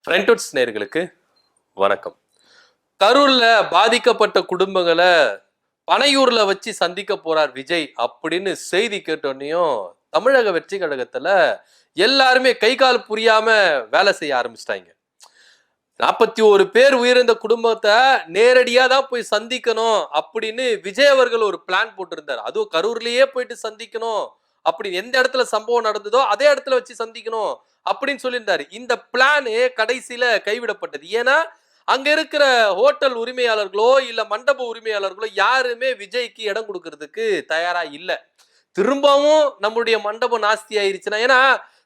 ஃப்ரெண்ட்வுட்ஸ் நேயர்களுக்கு வணக்கம். கரூர்ல பாதிக்கப்பட்ட குடும்பங்களை பனையூர்ல வச்சு சந்திக்க போறார் விஜய் அப்படின்னு செய்தி கேட்டோன்னையும் தமிழக வெற்றி கழகத்துல எல்லாருமே கை கால் புரியாம வேலை செய்ய ஆரம்பிச்சிட்டாங்க. 41 பேர் உயிரிழந்த குடும்பத்தை நேரடியா தான் போய் சந்திக்கணும் அப்படின்னு விஜய் அவர்கள் ஒரு பிளான் போட்டிருந்தார். அதுவும் கரூர்லயே போயிட்டு சந்திக்கணும் அப்படின்னு எந்த இடத்துல சம்பவம் நடந்ததோ அதே இடத்துல வச்சு சந்திக்கணும் அப்படின்னு சொல்லியிருந்தாரு. இந்த பிளான் கடைசியில கைவிடப்பட்டது. ஏன்னா அங்க இருக்கிற ஹோட்டல் உரிமையாளர்களோ இல்ல மண்டப உரிமையாளர்களோ யாருமே விஜய்க்கு இடம் கொடுக்கறதுக்கு தயாரா இல்ல. திரும்பவும் நம்முடைய மண்டபம் நாஸ்தி ஆயிருச்சுன்னா, ஏன்னா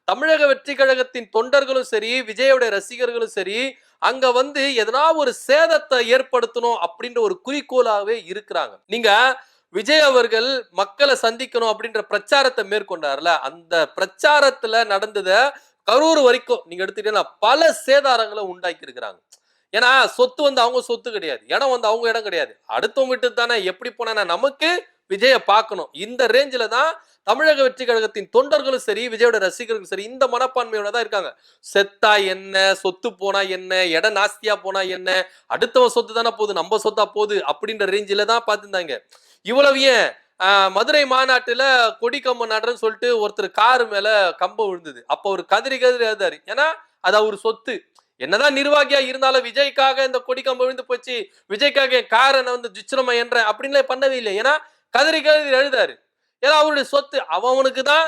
தமிழக வெற்றி கழகத்தின் தொண்டர்களும் சரி விஜயோட ரசிகர்களும் சரி அங்க வந்து எதனா ஒரு சேதத்தை ஏற்படுத்தணும் அப்படின்ற ஒரு குறிக்கோளாவே இருக்கிறாங்க. நீங்க விஜய் அவர்கள் மக்களை சந்திக்கணும் அப்படின்ற பிரச்சாரத்தை மேற்கொண்டார்ல, அந்த பிரச்சாரத்துல நடந்தத கரூர் வரைக்கும் நீங்க எடுத்துட்டீங்கன்னா பல சேதாரங்களை உண்டாக்கி இருக்கிறாங்க. ஏன்னா சொத்து வந்து அவங்க சொத்து கிடையாது, இடம் வந்து அவங்க இடம் கிடையாது. அடுத்தவங்க விட்டு தானே எப்படி போனா நமக்கு விஜய பார்க்கணும். இந்த ரேஞ்சில தான் தமிழக வெற்றி கழகத்தின் தொண்டர்களும் சரி விஜயோட ரசிகர்களும் சரி இந்த மனப்பான்மையோட தான் இருக்காங்க. செத்தா என்ன, சொத்து போனா என்ன, இடம் நாஸ்தியா போனா என்ன, அடுத்தவன் சொத்து தானே போகுது, நம்ம சொத்தா போகுது அப்படின்ற ரேஞ்சில தான் பார்த்துருந்தாங்க. இவ்வளவு ஏன் மதுரை மாநாட்டுல கொடி கம்பம் நடுறன்னு சொல்லிட்டு ஒருத்தர் காரு மேல கம்பம் விழுந்தது. அப்ப ஒரு கதறி எழுதாரு. ஏன்னா அது அவர் சொத்து. என்னதான் நிர்வாகியா இருந்தாலும் விஜய்க்காக இந்த கொடி கம்பம் விழுந்து போச்சு, விஜய்க்காக காரை வந்து ஜிச்சனமா என்ற அப்படின்லாம் பண்ணவே இல்லை. ஏன்னா கதறி எழுதாரு. ஏன்னா அவருடைய சொத்து, அவனுக்கு தான்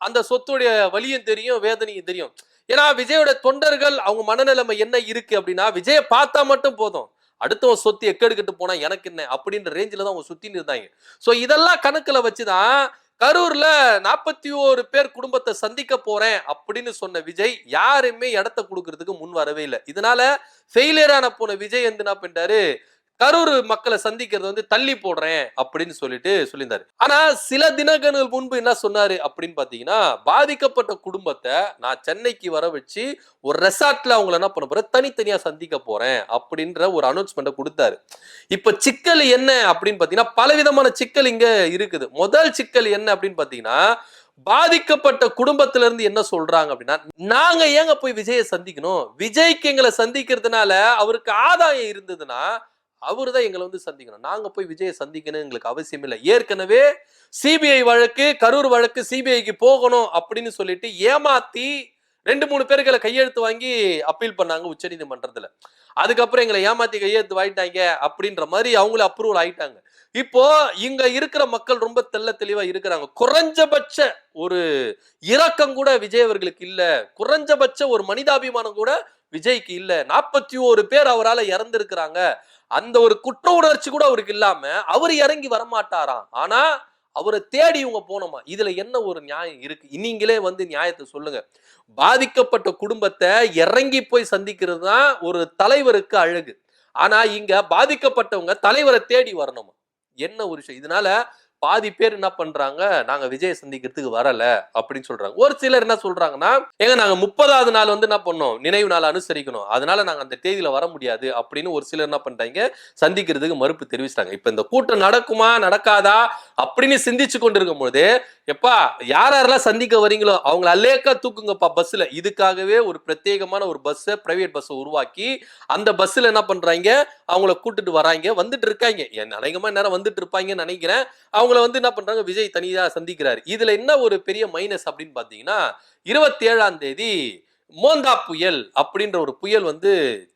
அந்த சொத்துடைய வலியும் தெரியும் வேதனையும் தெரியும். ஏன்னா விஜயோட தொண்டர்கள் அவங்க மனநிலைமை என்ன இருக்கு அப்படின்னா, விஜயை பார்த்தா மட்டும் போதும், அடுத்தவன் சொத்து எக்கெடுக்கிட்டு போனா எனக்கு என்ன அப்படின்ற ரேஞ்சில தான் அவங்க சுத்தின்னு இருந்தாங்க. சோ இதெல்லாம் கணக்குல வச்சுதான் கரூர்ல 41 பேர் குடும்பத்தை சந்திக்க போறேன் அப்படின்னு சொன்ன விஜய் யாருமே இடத்தை கொடுக்கறதுக்கு முன் வரவே இல்லை. இதனால ஃபெயிலியரான போன விஜய் வந்து என்ன பண்ணிட்டாரு, கரூர் மக்களை சந்திக்கிறது வந்து தள்ளி போடுறேன் அப்படின்னு சொல்லியிருந்தாரு. ஆனா சில தினங்கள் முன்பு என்ன சொன்னாரு அப்படின்னு பாத்தீங்கன்னா, பாதிக்கப்பட்ட குடும்பத்தை நான் சென்னைக்கு வர வச்சு ஒரு ரெசார்ட்ல அவங்களை என்ன பண்ண போறேன், தனித்தனியா சந்திக்க போறேன் அப்படின்ற ஒரு அனௌன்ஸ்மெண்ட் கொடுத்தாரு. இப்ப சிக்கல் என்ன அப்படின்னு பாத்தீங்கன்னா, பலவிதமான சிக்கல் இங்க இருக்குது. முதல் சிக்கல் என்ன அப்படின்னு பாத்தீங்கன்னா, பாதிக்கப்பட்ட குடும்பத்துல இருந்து என்ன சொல்றாங்க அப்படின்னா, நாங்க ஏங்க போய் விஜயை சந்திக்கணும், விஜய்க்கு எங்களை சந்திக்கிறதுனால அவருக்கு ஆதாயம் இருந்ததுன்னா அவருதான் எங்களை வந்து சந்திக்கணும், நாங்க போய் விஜயை சந்திக்கணும் எங்களுக்கு அவசியம் இல்லை. ஏற்கனவே சிபிஐ வழக்கு, கரூர் வழக்கு சிபிஐக்கு போகணும் அப்படின்னு சொல்லிட்டு ஏமாத்தி 2-3 பேர்களை கையெழுத்து வாங்கி அப்பீல் பண்ணாங்க உச்ச நீதிமன்றத்துல. அதுக்கப்புறம் எங்களை ஏமாத்தி கையெழுத்து வாங்கிட்டாங்க அப்படின்ற மாதிரி அவங்கள அப்ரூவல் ஆயிட்டாங்க. இப்போ இங்க இருக்கிற மக்கள் ரொம்ப தெளிவா இருக்கிறாங்க. குறைஞ்சபட்ச ஒரு இரக்கம் கூட விஜய் அவர்களுக்கு இல்ல, குறைஞ்சபட்ச ஒரு மனிதாபிமானம் கூட விஜய்க்கு இல்ல. 41 பேர் அவரால் இறந்திருக்கிறாங்க, அந்த ஒரு குற்ற உணர்ச்சி கூட அவருக்கு இல்லாம அவர் இறங்கி வரமாட்டாராம். ஆனா அவரை தேடி இவங்க போனோமா, இதுல என்ன ஒரு நியாயம் இருக்கு? நீங்களே வந்து நியாயத்தை சொல்லுங்க. பாதிக்கப்பட்ட குடும்பத்தை இறங்கி போய் சந்திக்கிறது தான் ஒரு தலைவருக்கு அழகு. ஆனா இங்க பாதிக்கப்பட்டவங்க தலைவரை தேடி வரணுமா, என்ன ஒரு விஷயம்? இதனால பாதி பேர் என்ன பண்றாங்க, நாங்க விஜய் சந்திக்கிறதுக்கு வரல அப்படின்னு சொல்றாங்க. ஒரு சிலர் என்ன சொல்றாங்கன்னா, ஏங்க நாங்க 30வது நாள் வந்து என்ன பண்ணோம், நினைவு நாள் அனுசரிக்கணும், அதனால நாங்க அந்த தேதியில வர முடியாது அப்படின்னு ஒரு சிலர் என்ன பண்றாங்க, சந்திக்கிறதுக்கு மறுப்பு தெரிவிச்சிட்டாங்க. இப்ப இந்த கூட்டம் நடக்குமா நடக்காதா அப்படின்னு சிந்திச்சு கொண்டிருக்கும் போது, எப்பா யாரெல்லாம் சந்திக்க வரீங்களோ அவங்களை அல்லேக்கா தூக்குங்கப்பா பஸ்ல. இதுக்காகவே ஒரு பிரத்யேகமான ஒரு பஸ், பிரைவேட் பஸ் உருவாக்கி அந்த பஸ்ல என்ன பண்றாங்க, அவங்கள கூட்டிட்டு வராங்க, வந்துட்டு இருக்காங்க. அநேகமா நேரம் வந்துட்டு இருப்பாங்கன்னு நினைக்கிறேன். அவங்கள வந்து என்ன பண்றாங்க, விஜய் தனியா சந்திக்கிறாரு. இதுல என்ன ஒரு பெரிய மைனஸ் அப்படின்னு பாத்தீங்கன்னா, 27ஆம் தேதி மோந்தா புயல் அப்படின்ற ஒரு புயல் வந்து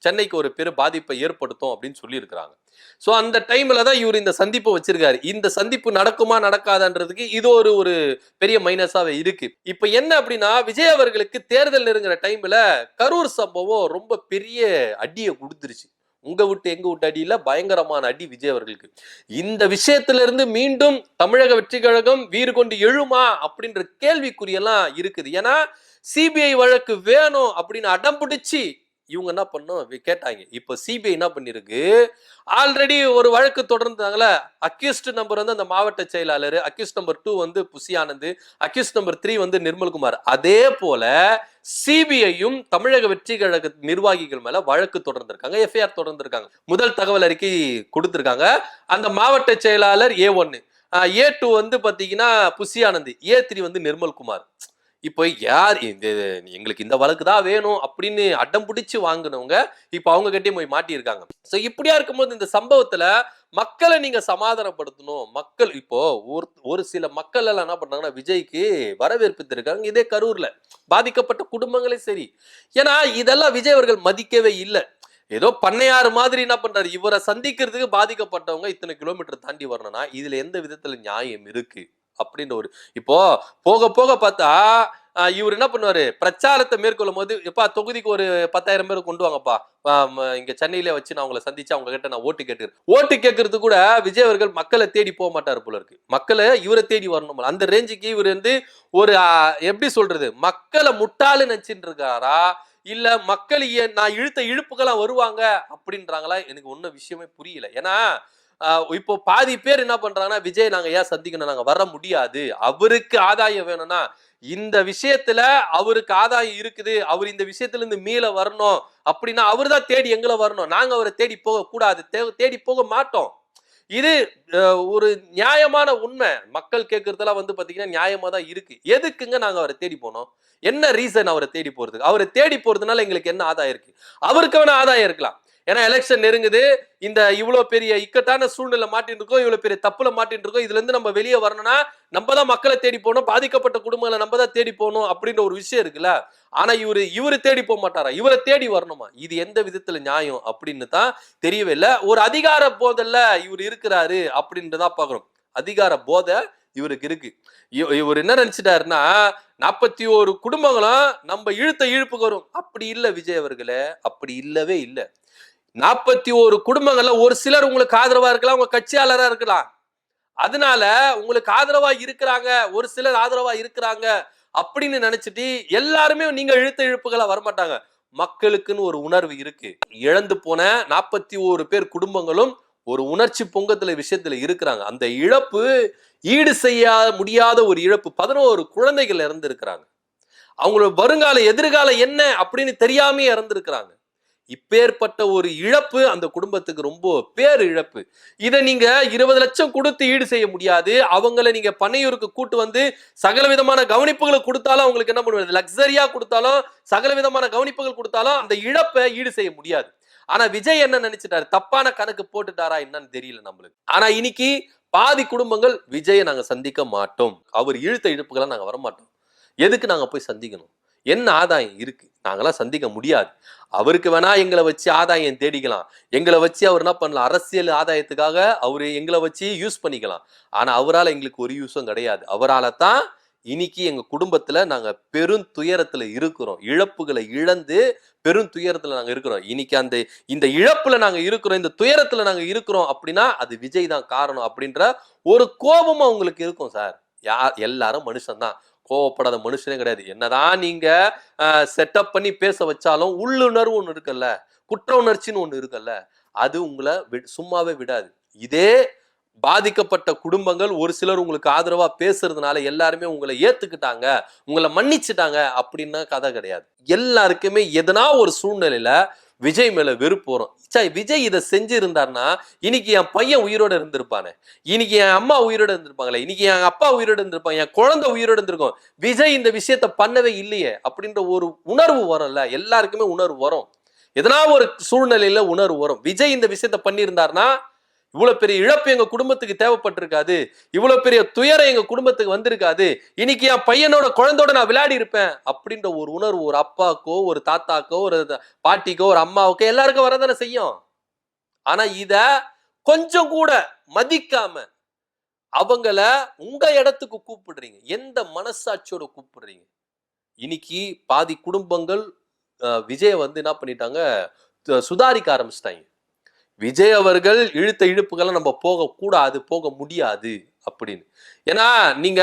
சென்னைக்கு ஒரு பெரும் பாதிப்பை ஏற்படுத்தும் அப்படின்னு சொல்லி இருக்கிறாங்க. சோ அந்த டைம்ல தான் இவர் இந்த சந்திப்பு வச்சிருக்காரு. இந்த சந்திப்பு நடக்குமா நடக்காதான்றதுக்கு இது ஒரு பெரிய மைனஸாவே இருக்கு. இப்ப என்ன அப்படின்னா, விஜய் அவர்களுக்கு தேர்தல் நெருங்குற டைம்ல கரூர் சம்பவம் ரொம்ப பெரிய அடியை கொடுத்துருச்சு. உங்க விட்டு எங்க விட்டு அடியில பயங்கரமான அடி விஜய் அவர்களுக்கு. இந்த விஷயத்துல இருந்து மீண்டும் தமிழக வெற்றி கழகம் வீறு கொண்டு எழுமா அப்படின்ற கேள்விக்குறியெல்லாம் இருக்குது. ஏன்னா சிபிஐ வழக்கு வேணும் அப்படின்னு அடம் பிடிச்சி இவங்க என்ன பண்ணும் கேட்டாங்க. இப்ப சிபிஐ என்ன பண்ணிருக்கு, ஆல்ரெடி ஒரு வழக்கு தொடர்ந்தாங்களே, அக்யூஸ்ட் நம்பர் வந்து அந்த மாவட்ட செயலாளர், அக்யூஸ்ட் நம்பர் 2 வந்து புசி ஆனந்த், அக்யூஸ்ட் நம்பர் 3 வந்து நிர்மல்குமார். அதே போல சிபிஐயும் தமிழக வெற்றி கழக நிர்வாகிகள் மேல வழக்கு தொடர்ந்திருக்காங்க, எஃப்ஐஆர் தொடர்ந்திருக்காங்க. முதல் தகவல் அறிக்கை கொடுத்திருக்காங்க. அந்த மாவட்ட செயலாளர் A1, A2 வந்து பாத்தீங்கன்னா புசி ஆனந்த், A3 வந்து நிர்மல்குமார். இப்போ யார் எங்களுக்கு இந்த வழக்கு தான் வேணும் அப்படின்னு அடம் பிடிச்சு வாங்கினவங்க இப்ப அவங்க கிட்டே போய் மாட்டியிருக்காங்க. சோ இப்படியா இருக்கும்போது இந்த சம்பவத்துல மக்களை நீங்க சமாதானப்படுத்தணும். மக்கள் இப்போ ஒரு சில மக்கள் எல்லாம் என்ன பண்றாங்கன்னா விஜய்க்கு வரவேற்பு தெரிவிக்காங்க. இதே கரூர்ல பாதிக்கப்பட்ட குடும்பங்களே சரி. ஏன்னா இதெல்லாம் விஜய் அவர்கள் மதிக்கவே இல்லை. ஏதோ பண்ணையாறு மாதிரி என்ன பண்றாரு, இவரை சந்திக்கிறதுக்கு பாதிக்கப்பட்டவங்க இத்தனை கிலோமீட்டர் தாண்டி வரணும்னா இதுல எந்த விதத்துல நியாயம் இருக்கு அப்படின்ற ஒரு இப்போ போக போக பார்த்தா இவர் என்ன பண்ணுவாரு, பிரச்சாரத்தை மேற்கொள்ளும் போது எப்பா தொகுதிக்கு ஒரு 10,000 பேர் கொண்டு வாங்கப்பா, இங்க சென்னையில வச்சு நான் உங்களை சந்திச்சு அவங்க கிட்ட நான் ஓட்டு கேட்கிறேன். ஓட்டு கேட்கறது கூட விஜய் அவர்கள் மக்களை தேடி போக மாட்டாரு போல இருக்கு. மக்களை இவரை தேடி வரணும். அந்த ரேஞ்சுக்கு இவர் வந்து ஒரு எப்படி சொல்றது, மக்களை முட்டாளு நினைச்சிட்டு இருக்காரா இல்ல மக்கள் நான் இழுத்த இழுப்புக்கெல்லாம் வருவாங்க அப்படின்றாங்களா, எனக்கு ஒன்னும் விஷயமே புரியல. ஏன்னா இப்போ பாதி பேர் என்ன பண்றாங்கன்னா விஜய் நாங்க ஏன் சந்திக்கணும், நாங்க வர முடியாது, அவருக்கு ஆதாயம் வேணும்னா இந்த விஷயத்துல அவருக்கு ஆதாயம் இருக்குது, அவர் இந்த விஷயத்துல இருந்து மீள வரணும் அப்படின்னா அவர் தான் தேடி எங்களை வரணும், நாங்க அவரை தேடி போக கூடாது, தேடி போக மாட்டோம். இது ஒரு நியாயமான உண்மை. மக்கள் கேட்கறதெல்லாம் வந்து பாத்தீங்கன்னா நியாயமா தான் இருக்கு. எதுக்குங்க நாங்க அவரை தேடி போனோம், என்ன ரீசன் அவரை தேடி போறதுக்கு? அவரை தேடி போறதுனால எங்களுக்கு என்ன ஆதாயம் இருக்கு? அவருக்கு வேணா ஆதாயம் இருக்கலாம். ஏன்னா எலெக்ஷன் நெருங்குது, இந்த இவ்வளவு பெரிய இக்கட்டான சூழ்நிலை மாட்டின்னு இருக்கோம், இவ்வளவு பெரிய தப்புல மாட்டின்னு இருக்கோம், இதுல இருந்து நம்ம வெளியே வரணும்னா நம்ம தான் மக்களை தேடி போகணும், பாதிக்கப்பட்ட குடும்பங்களை நம்ம தான் தேடி போகணும் அப்படின்ற ஒரு விஷயம் இருக்குல்ல. ஆனா இவரு தேடி போக மாட்டாரா, இவரை தேடி வரணுமா? இது எந்த விதத்துல நியாயம் அப்படின்னு தான் தெரியவே இல்லை. ஒரு அதிகார போதல்ல இவர் இருக்கிறாரு அப்படின்னு தான் பாக்குறோம். அதிகார போதை இவருக்கு இருக்கு. இவர் என்ன நினைச்சிட்டாருன்னா 41 குடும்பங்களும் நம்ம இழுத்த இழுப்புக்கு வரும். அப்படி இல்ல விஜய் அவர்களே, அப்படி இல்லவே இல்லை. 41 குடும்பங்கள்ல ஒரு சிலர் உங்களுக்கு ஆதரவா இருக்கலாம், உங்க கட்சியாளரா இருக்கலாம். அதனால உங்களுக்கு ஆதரவா இருக்கிறாங்க, ஒரு சிலர் ஆதரவா இருக்கிறாங்க அப்படின்னு நினைச்சிட்டு எல்லாருமே நீங்க இழுத்த இழுப்புகளா வரமாட்டாங்க. மக்களுக்குன்னு ஒரு உணர்வு இருக்கு. இழந்து போன 41 பேர் குடும்பங்களும் ஒரு உணர்ச்சி பொங்கத்துல விஷயத்துல இருக்கிறாங்க. அந்த இழப்பு ஈடு செய்ய முடியாத ஒரு இழப்பு. 11 குழந்தைகள் இறந்திருக்கிறாங்க. அவங்களோட வருங்கால எதிர்காலம் என்ன அப்படின்னு தெரியாம இறந்திருக்கிறாங்க. இப்பேற்பட்ட ஒரு இழப்பு அந்த குடும்பத்துக்கு ரொம்ப பேர் இழப்பு. இதை நீங்க 20 லட்சம் கொடுத்து ஈடு செய்ய முடியாது. அவங்களை நீங்க பண்ணையூருக்கு கூட்டு வந்து சகல விதமான கவனிப்புகளை கொடுத்தாலும் அவங்களுக்கு என்ன பண்ணுவது, லக்ஸரியா கொடுத்தாலும் சகல விதமான கவனிப்புகள் கொடுத்தாலும் அந்த இழப்பை ஈடு செய்ய முடியாது. ஆனா விஜய் என்ன நினைச்சிட்டாரு, தப்பான கணக்கு போட்டுட்டாரா என்னன்னு தெரியல நம்மளுக்கு. ஆனா இன்னைக்கு பாதி குடும்பங்கள் விஜயை நாங்க சந்திக்க மாட்டோம், அவர் இழுத்த இழுப்புகளை நாங்க வரமாட்டோம், எதுக்கு நாங்க போய் சந்திக்கணும், என்ன ஆதாயம் இருக்கு, நாங்களாம் சந்திக்க முடியாது. அவருக்கு வேணா எங்களை வச்சு ஆதாயம் தேடிக்கலாம், எங்களை வச்சு அவர் என்ன பண்ணலாம், அரசியல் ஆதாயத்துக்காக அவரு எங்களை வச்சு யூஸ் பண்ணிக்கலாம். ஆனா அவரால் எங்களுக்கு ஒரு யூஸும் கிடையாது. அவரால் தான் இன்னைக்கு எங்க குடும்பத்துல நாங்க பெரும் துயரத்துல இருக்கிறோம். இழப்புகளை இழந்து பெரும் துயரத்துல நாங்க இருக்கிறோம். இன்னைக்கு இந்த இழப்புல நாங்க இருக்கிறோம், இந்த துயரத்துல நாங்க இருக்கிறோம் அப்படின்னா அது விஜய் தான் காரணம் அப்படின்ற ஒரு கோபமும் அவங்களுக்கு இருக்கும் சார். எல்லாரும் மனுஷன் தான், கோவப்படாத மனுஷனே கிடையாது. என்னதான் நீங்க செட்டப் பண்ணி பேச வச்சாலும் உள்ளுணர்வு ஒண்ணு இருக்குல்ல, குற்ற உணர்ச்சின்னு ஒண்ணு இருக்குல்ல, அது உங்களை சும்மாவே விடாது. இதே பாதிக்கப்பட்ட குடும்பங்கள் ஒரு சிலர் உங்களுக்கு ஆதரவா பேசுறதுனால எல்லாருமே உங்களை ஏத்துக்கிட்டாங்க, உங்களை மன்னிச்சுட்டாங்க அப்படின்னா கதை கிடையாது. எல்லாருக்குமே எதனா ஒரு சூழ்நிலையில விஜய் மேல வெறுப்பு வரும். விஜய் இதை செஞ்சு இருந்தாருன்னா இன்னைக்கு என் பையன் உயிரோட இருந்திருப்பானே, இன்னைக்கு என் அம்மா உயிரோட இருந்திருப்பாங்களே, இன்னைக்கு என் அப்பா உயிரோட இருந்திருப்பாங்க, என் குழந்தை உயிரோட இருந்திருக்கும். விஜய் இந்த விஷயத்த பண்ணவே இல்லையே அப்படின்ற ஒரு உணர்வு வரும்ல, எல்லாருக்குமே உணர்வு வரும். எதனா ஒரு சூழ்நிலையில உணர்வு வரும். விஜய் இந்த விஷயத்த பண்ணியிருந்தாருன்னா இவ்வளவு பெரிய இழப்பு எங்க குடும்பத்துக்கு தேவைப்பட்டிருக்காது, இவ்வளவு பெரிய துயரம் எங்க குடும்பத்துக்கு வந்திருக்காது, இன்னைக்கு என் பையனோட குழந்தையோட நான் விளையாடி இருப்பேன் அப்படின்ற ஒரு உணர்வு ஒரு அப்பாக்கோ ஒரு தாத்தாக்கோ ஒரு பாட்டிக்கோ ஒரு அம்மாவுக்கோ எல்லாருக்கும் வரதானே செய்யும். ஆனா இத கொஞ்சம் கூட மதிக்காம அவங்கள உங்க இடத்துக்கு கூப்பிடுறீங்க, எந்த மனசாட்சியோட கூப்பிடுறீங்க? இன்னைக்கு பாதி குடும்பங்கள் விஜய் வந்து என்ன பண்ணிட்டாங்க, சுதாரிக்க ஆரம்பிச்சிட்டாங்க. விஜய் அவர்கள் இழுத்த இழுப்புகளை நம்ம போக கூடாது, போக முடியாது அப்படின்னு. ஏன்னா நீங்க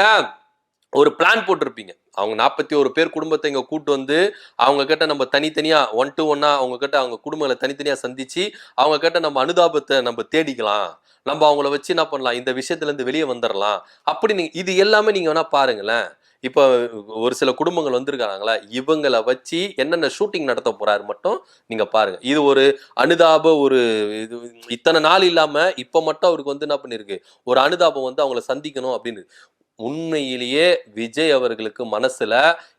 ஒரு பிளான் போட்டிருப்பீங்க, அவங்க 41 பேர் குடும்பத்தை இங்க கூட்டு வந்து அவங்க கிட்ட நம்ம தனித்தனியா 1 to 1 அவங்க கிட்ட அவங்க குடும்பங்களை தனித்தனியா சந்திச்சு அவங்க கிட்ட நம்ம அனுதாபத்தை நம்ம தேடிக்கலாம், நம்ம அவங்கள வச்சு என்ன பண்ணலாம், இந்த விஷயத்துல இருந்து வெளியே வந்துடலாம் அப்படின்னு. இது எல்லாமே நீங்க வேணா பாருங்களேன். இப்போ ஒரு சில குடும்பங்கள் வந்திருக்காங்களா, இவங்களை வச்சு என்னென்ன ஷூட்டிங் நடத்த போறாரு மட்டும் நீங்க பாருங்க. இது ஒரு அனுதாப ஒரு இது இத்தனை நாள் இல்லாம இப்ப மட்டும் அவருக்கு வந்து என்ன பண்ணிருக்கு, ஒரு அனுதாபம் வந்து அவங்களை சந்திக்கணும் அப்படின்னு. உண்மையிலேயே விஜய் அவர்களுக்கு மனசுல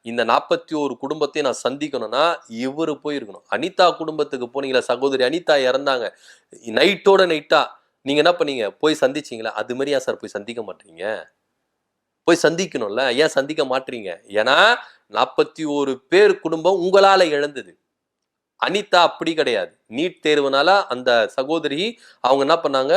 இந்த 41 குடும்பத்தையும் நான் சந்திக்கணும்னா இவரு போயிருக்கணும். அனிதா குடும்பத்துக்கு போனீங்களா, சகோதரி அனிதா இறந்தாங்க, நைட்டோட நைட்டா நீங்க என்ன பண்ணீங்க, போய் சந்திச்சீங்களா? அது மாதிரியா சார் போய் சந்திக்க மாட்டீங்க? போய் சந்திக்கணும்ல, ஏன் சந்திக்க மாட்டீங்க? ஏன்னா 41 பேர் குடும்பம் உங்களால இழந்தது. அனிதா அப்படி கிடையாது. நீட் தேர்வுனால அந்த சகோதரி அவங்க என்ன பண்ணாங்க,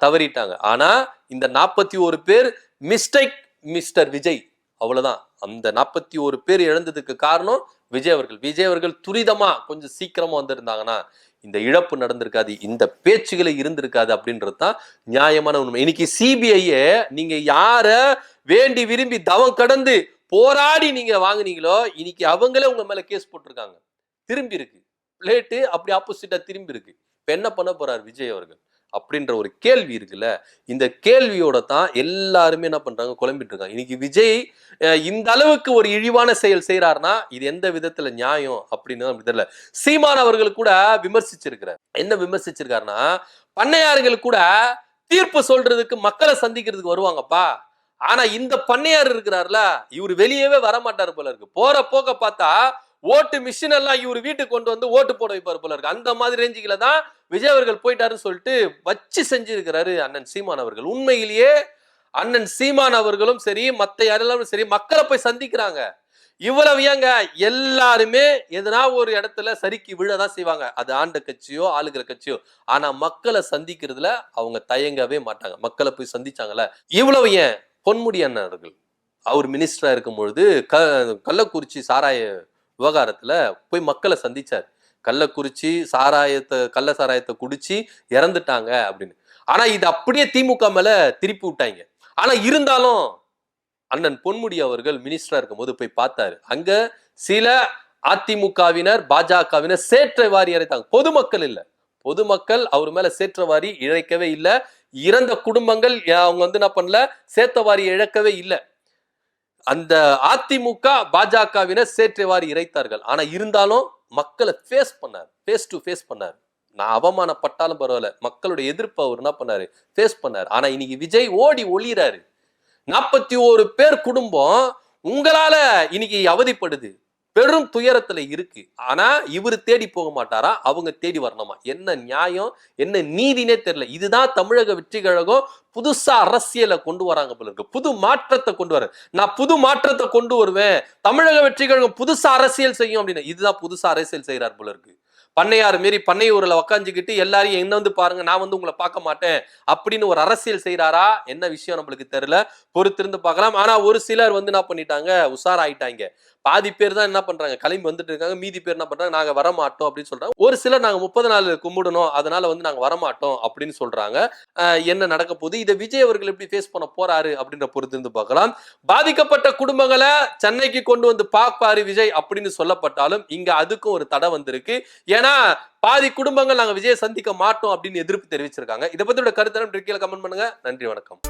தவறிட்டாங்க. ஆனா இந்த 41 பேர் மிஸ்டேக் மிஸ்டர் விஜய், அவ்வளவுதான். அந்த 41 பேர் இழந்ததுக்கு காரணம் விஜய் அவர்கள். விஜய் அவர்கள் துரிதமா கொஞ்சம் சீக்கிரமா வந்திருந்தாங்கன்னா இந்த இழப்பு நடந்திருக்காது, இந்த பேச்சுகளை இருந்திருக்காது அப்படின்றது தான் நியாயமான உண்மை. இன்னைக்கு சிபிஐயே நீங்க யார வேண்டி விரும்பி தவம் கடந்து போராடி நீங்க வாங்குனீங்களோ, இன்னைக்கு அவங்களே உங்க மேல கேஸ் போட்டிருக்காங்க. திரும்பி இருக்கு பிளேட்டு, அப்படி ஆப்போசிட்டா திரும்பி இருக்கு. இப்ப என்ன பண்ண போறார் விஜய் அவர்கள் அப்படின்ற ஒரு கேள்வி இருக்குல்ல, இந்த கேள்வியோட தான் எல்லாருமே என்ன பண்றாங்க, குழம்பிட்டு இருக்காங்க. இன்னைக்கு விஜய் இந்த அளவுக்கு ஒரு இழிவான செயல் செய்யறாருன்னா இது எந்த விதத்துல நியாயம் அப்படின்னு நமக்கு தெரியல. சீமான் அவர்கள் கூட விமர்சிச்சிருக்கிறார். என்ன விமர்சிச்சிருக்காருன்னா, பண்ணையார்கள் கூட தீர்ப்பு சொல்றதுக்கு மக்களை சந்திக்கிறதுக்கு வருவாங்கப்பா, ஆனா இந்த பண்ணையார் இருக்கிறார்ல இவர் வெளியவே வரமாட்டாரு போல இருக்கு. போற போக்க பார்த்தா ஓட்டு மிஷின் எல்லாம் இவர் வீட்டுக்கு கொண்டு வந்து ஓட்டு போட வைப்பாரு போல இருக்கு. அந்த மாதிரி ரேஞ்சுல தான் விஜய் அவர்கள் போயிட்டாருன்னு சொல்லிட்டு வச்சு செஞ்சிருக்கிறாரு அண்ணன் சீமான் அவர்கள். உண்மையிலேயே அண்ணன் சீமான் அவர்களும் சரி, மத்த யாரெல்லாம் சரி, மக்களை போய் சந்திக்கிறாங்க. இவ்வளவு ஏங்க, எல்லாருமே எதனா ஒரு இடத்துல சறுக்கி விழதான் செய்வாங்க, அது ஆண்ட கட்சியோ ஆளுகிற கட்சியோ. ஆனா மக்களை சந்திக்கிறதுல அவங்க தயங்கவே மாட்டாங்க. மக்களை போய் சந்திச்சாங்கல்ல, இவ்வளவு ஏன் பொன்முடி அண்ணன் அவர்கள் அவர் மினிஸ்டரா இருக்கும் பொழுது கள்ளக்குறிச்சி சாராய விவகாரத்துல போய் மக்களை சந்திச்சார். கள்ளக்குறிச்சி கள்ள சாராயத்தை குடிச்சு இறந்துட்டாங்க அப்படின்னு. ஆனா இது அப்படியே திமுக மேல திருப்பி விட்டாங்க. ஆனா இருந்தாலும் அண்ணன் பொன்முடி அவர்கள் மினிஸ்டரா இருக்கும் போது போய் பார்த்தாரு. அங்க சில அதிமுகவினர் பாஜகவினர் சேற்றை வாரி இறைத்தாங்க. பொதுமக்கள் இல்ல, பொதுமக்கள் அவர் மேல சேற்றவாரி இழைக்கவே இல்லை. இறந்த குடும்பங்கள் அவங்க என்ன பண்ணல, சேத்தவாரி இழக்கவே இல்லை. அந்த அதிமுக பாஜகவினர் சேற்றவாரி இறைத்தார்கள். ஆனா இருந்தாலும் மக்களை ஃபேஸ் பண்ணார், ஃபேஸ் டு ஃபேஸ் பண்ணார். நான் அவமானப்பட்டாலும் பரவாயில்ல, மக்களுடைய எதிர்ப்பு அவர் என்ன பண்ணாரு, ஃபேஸ் பண்ணார். ஆனா இன்னைக்கு விஜய் ஓடி ஒளிறாரு. 41 பேர் குடும்பம் உங்களால இன்னைக்கு அவதிப்படுது, பெரும் துயரத்துல இருக்கு. ஆனா இவரு தேடி போக மாட்டாரா, அவங்க தேடி வரணுமா? என்ன நியாயம், என்ன நீதினே தெரியல. இதுதான் தமிழக வெற்றி கழகம் புதுசா அரசியலை கொண்டு வராங்க போல இருக்கு. புது மாற்றத்தை கொண்டு வர, நான் புது மாற்றத்தை கொண்டு வருவேன், தமிழக வெற்றி கழகம் புதுசா அரசியல் செய்யும் அப்படின்னு. இதுதான் புதுசா அரசியல் செய்யறார் போல இருக்கு. பண்ணையார் மாரி பண்ணையூர்ல உக்காஞ்சுக்கிட்டு எல்லாரையும் என்ன பாருங்க, நான் உங்களை பார்க்க மாட்டேன் அப்படின்னு ஒரு அரசியல் செய்யறாரா, என்ன விஷயம் நம்மளுக்கு தெரியல, பொறுத்திருந்து பார்க்கலாம். ஆனா ஒரு சிலர் என்ன பண்ணிட்டாங்க, உஷாராயிட்டாங்க. பாதி பேர் தான் என்ன பண்றாங்க, கிளம்பி வந்துட்டு இருக்காங்க. மீதி பேர் என்ன பண்றாங்க, நாங்க வரமாட்டோம் அப்படின்னு சொல்றாங்க. ஒரு சிலர் நாங்க 30 நாள் கும்பிடணும், அதனால நாங்க வரமாட்டோம் அப்படின்னு சொல்றாங்க. என்ன நடக்க போகுது, இதை விஜய் அவர்கள் எப்படி ஃபேஸ் பண்ண போறாரு அப்படின்ற பொறுத்திருந்து பார்க்கலாம். பாதிக்கப்பட்ட குடும்பங்களை சென்னைக்கு கொண்டு வந்து பார்ப்பாரு விஜய் அப்படின்னு சொல்லப்பட்டாலும் இங்க அதுக்கும் ஒரு தடை வந்திருக்கு. ஏன்னா பாதி குடும்பங்கள் நாங்க விஜய் சந்திக்க மாட்டோம் அப்படின்னு எதிர்ப்பு தெரிவிச்சிருக்காங்க. இதை பத்தியோட கருத்து கமெண்ட் பண்ணுங்க. நன்றி, வணக்கம்.